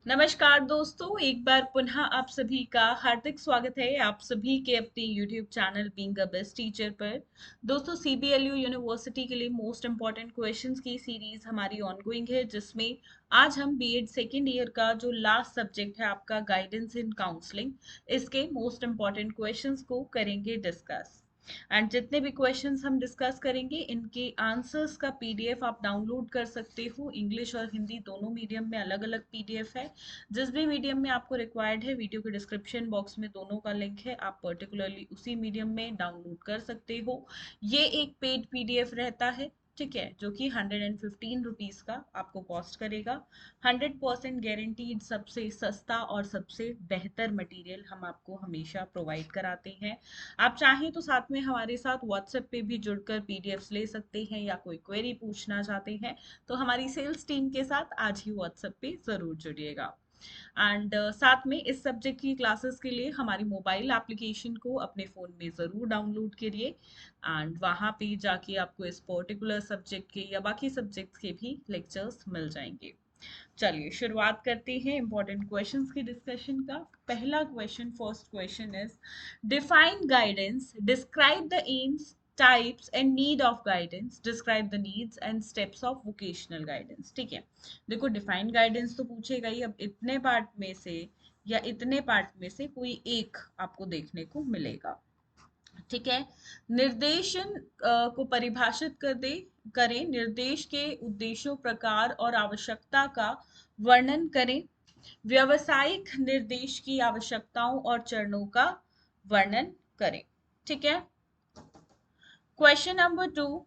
नमस्कार दोस्तों, एक बार पुनः आप सभी का हार्दिक स्वागत है आप सभी के अपने YouTube channel being a best teacher पर। दोस्तों, CBLU यूनिवर्सिटी के लिए मोस्ट इम्पॉर्टेंट क्वेश्चंस की सीरीज हमारी ऑनगोइंग है, जिसमें आज हम बीएड सेकेंड ईयर का जो लास्ट सब्जेक्ट है आपका गाइडेंस इन काउंसलिंग, इसके मोस्ट इम्पॉर्टेंट क्वेश्चंस को करेंगे डिस्कस। एंड जितने भी क्वेश्चंस हम डिस्कस करेंगे, इनके आंसर्स का पीडीएफ आप डाउनलोड कर सकते हो। इंग्लिश और हिंदी दोनों मीडियम में अलग अलग पीडीएफ है। जिस भी मीडियम में आपको रिक्वायर्ड है, वीडियो के डिस्क्रिप्शन बॉक्स में दोनों का लिंक है, आप पर्टिकुलरली उसी मीडियम में डाउनलोड कर सकते हो। ये एक पेड पीडीएफ रहता है, ठीक है, जो कि 115 रुपीज का आपको कॉस्ट करेगा। 100% गारंटीड सबसे सस्ता और सबसे बेहतर मटेरियल हम आपको हमेशा प्रोवाइड कराते हैं। आप चाहें तो साथ में हमारे साथ व्हाट्सएप पे भी जुड़कर पीडीएफ्स ले सकते हैं, या कोई क्वेरी पूछना चाहते हैं तो हमारी सेल्स टीम के साथ आज ही व्हाट्सएप पे जरूर जुड़िएगा। एंड साथ में इस सब्जेक्ट की क्लासेस के लिए हमारी मोबाइल एप्लीकेशन को अपने फ़ोन में ज़रूर डाउनलोड करिए। एंड वहाँ पे जाके आपको इस पर्टिकुलर सब्जेक्ट के या बाकी सब्जेक्ट्स के भी लेक्चर्स मिल जाएंगे। चलिए शुरुआत करते हैं इंपॉर्टेंट क्वेश्चंस की डिस्कशन का। पहला question, first question is define guidance, describe the AIIMS, types and need of guidance, describe the needs and steps of vocational guidance. ठीक है, देखो डिफाइन गाइडेंस तो पूछेगा ही। अब इतने पार्ट में से या इतने पार्ट में से कोई एक आपको देखने को मिलेगा। ठीक है, निर्देशन को परिभाषित कर दे करें, निर्देश के उद्देश्यों, प्रकार और आवश्यकता का वर्णन करें, व्यवसायिक निर्देश की आवश्यकताओं और चरणों का वर्णन करें। ठीक है, question number 2,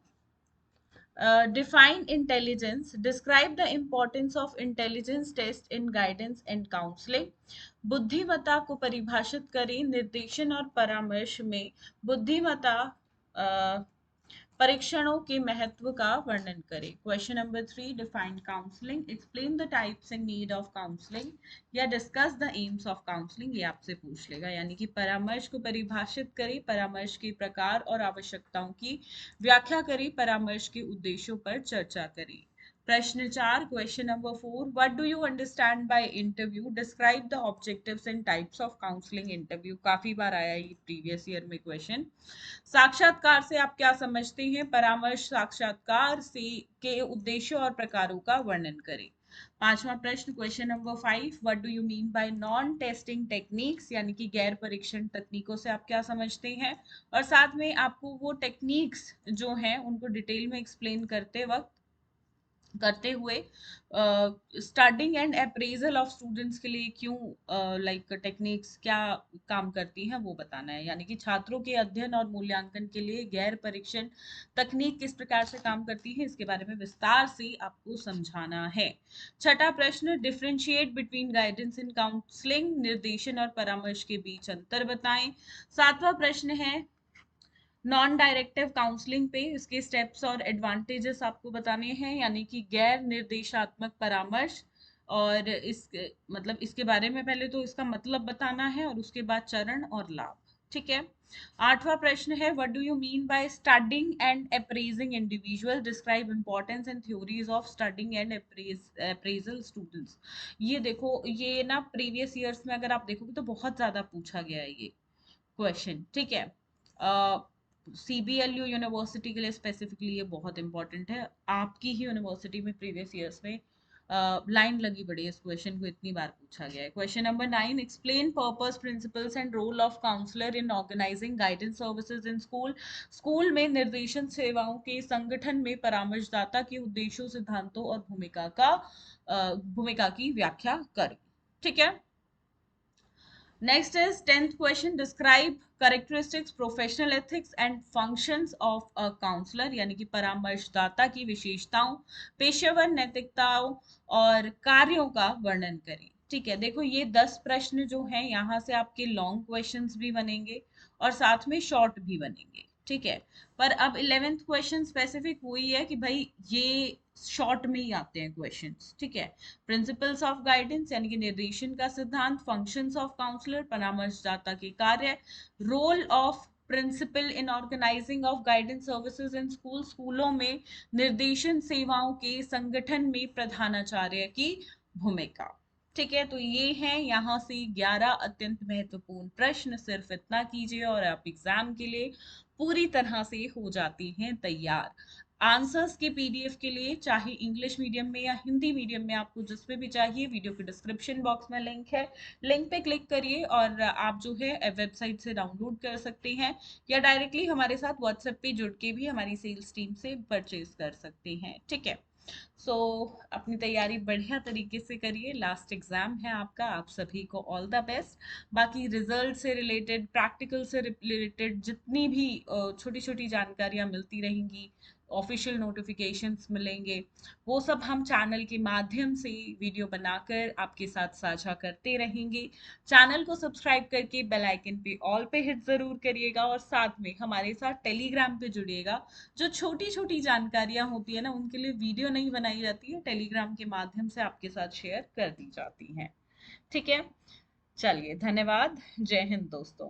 define intelligence, describe the importance of intelligence test in guidance and counseling। बुद्धिमत्ता को परिभाषित करें, निर्देशन और परामर्श में बुद्धिमत्ता परीक्षणों के महत्व का वर्णन करें। Question number 3, define counselling, explain the types and need of counselling या discuss the aims of counselling. ये आपसे पूछ लेगा, यानी कि परामर्श को परिभाषित करें, परामर्श के प्रकार और आवश्यकताओं की व्याख्या करें, परामर्श के उद्देश्यों पर चर्चा करें। प्रश्न 4, question number 4, what do you understand by interview, describe the objectives and types of counselling interview. काफी बार आया ये प्रीवियस ईयर में क्वेश्चन। साक्षात्कार से आप क्या समझते हैं, परामर्श साक्षात्कार से के उद्देश्यों और प्रकारों का वर्णन करें। पांचवा प्रश्न, question number 5, what do you mean by non testing techniques, यानी कि गैर परीक्षण तकनीकों से आप क्या समझते हैं। और साथ में आपको वो टेक्निक्स जो हैं उनको डिटेल में एक्सप्लेन करते हुए starting and appraisal of students के लिए क्यों लाइक टेक्निक्स क्या काम करती हैं वो बताना है। यानी कि छात्रों के अध्ययन और मूल्यांकन के लिए गैर परीक्षण तकनीक किस प्रकार से काम करती है, इसके बारे में विस्तार से आपको समझाना है। छठा प्रश्न, डिफरेंशिएट बिटवीन गाइडेंस इन काउंसलिंग, निर्देशन और परामर्श के बीच अंतर बताएं। सातवां प्रश्न है नॉन डायरेक्टिव काउंसलिंग पे, इसके स्टेप्स और एडवांटेजेस आपको बताने हैं, यानी कि गैर निर्देशात्मक परामर्श। और इस मतलब इसके बारे में पहले तो इसका मतलब बताना है और उसके बाद चरण और लाभ। ठीक है, आठवां प्रश्न है what do you mean by studying and appraising individual, describe importance and theories of studying and appraisal students. ये देखो, ये ना प्रीवियस ईयर्स में अगर आप देखोगे तो बहुत ज्यादा पूछा गया है ये क्वेश्चन। ठीक है, सीबीएलयू यूनिवर्सिटी के लिए स्पेसिफिकली ये बहुत इंपॉर्टेंट है। आपकी ही यूनिवर्सिटी में प्रीवियस ईयर्स में लाइन लगी पड़ी है, इस क्वेश्चन को इतनी बार पूछा गया है। Question number 9, explain purpose, principles and role of counsellor in organising guidance services in school. School में निर्देशन सेवाओं के संगठन में परामर्शदाता के उद्देश्यों, सिद्धांतों और भूमिका की व्याख्या करें। ठीक है, next is 10th question, describe characteristics, professional ethics and functions of a counsellor, यानी कि परामर्शदाता की विशेषताओं, पेशेवर नैतिकताओं और कार्यों का वर्णन करें। ठीक है, देखो ये 10 प्रश्न जो हैं यहाँ से आपके लॉन्ग क्वेश्चंस भी बनेंगे और साथ में शॉर्ट भी बनेंगे। ठीक है, पर अब 11th क्वेश्चन स्पेसिफिक वही है कि भाई ये शॉर्ट में ही आते हैं क्वेश्चंस। ठीक है, प्रिंसिपल्स ऑफ गाइडेंस यानी कि निर्देशन का सिद्धांत, फंक्शंस ऑफ काउंसलर परामर्शदाता के कार्य, role of principal in organising of guidance services in school, स्कूलों में निर्देशन सेवाओं के संगठन में प्रधानाचार्य की भूमिका। ठीक है, तो ये है यहाँ से 11 अत्यंत महत्वपूर्ण प्रश्न। सिर्फ इतना कीजिए और आप एग्जाम के लिए पूरी तरह से हो जाती हैं तैयार। आंसर्स के पीडीएफ के लिए चाहे इंग्लिश मीडियम में या हिंदी मीडियम में, आपको जिसमें भी चाहिए, वीडियो के डिस्क्रिप्शन बॉक्स में लिंक है, लिंक पे क्लिक करिए और आप जो है वेबसाइट से डाउनलोड कर सकते हैं, या डायरेक्टली हमारे साथ व्हाट्सएप पे जुड़ के भी हमारी सेल्स टीम से परचेज कर सकते हैं। ठीक है, सो अपनी तैयारी बढ़िया तरीके से करिए, लास्ट एग्जाम है आपका, आप सभी को ऑल द बेस्ट। बाकी रिजल्ट से रिलेटेड, प्रैक्टिकल से रिलेटेड जितनी भी छोटी छोटी जानकारियां मिलती रहेंगी, ऑफिशियल नोटिफिकेशंस मिलेंगे, वो सब हम चैनल के माध्यम से वीडियो बनाकर आपके साथ साझा करते रहेंगे। चैनल को सब्सक्राइब करके बेल आइकन पे ऑल पे हिट जरूर करिएगा, और साथ में हमारे साथ टेलीग्राम पे जुड़िएगा। जो छोटी छोटी जानकारियां होती है ना, उनके लिए वीडियो नहीं बनाई जाती है, टेलीग्राम के माध्यम से आपके साथ शेयर कर दी जाती हैं। ठीक है, चलिए, धन्यवाद। जय हिंद दोस्तों।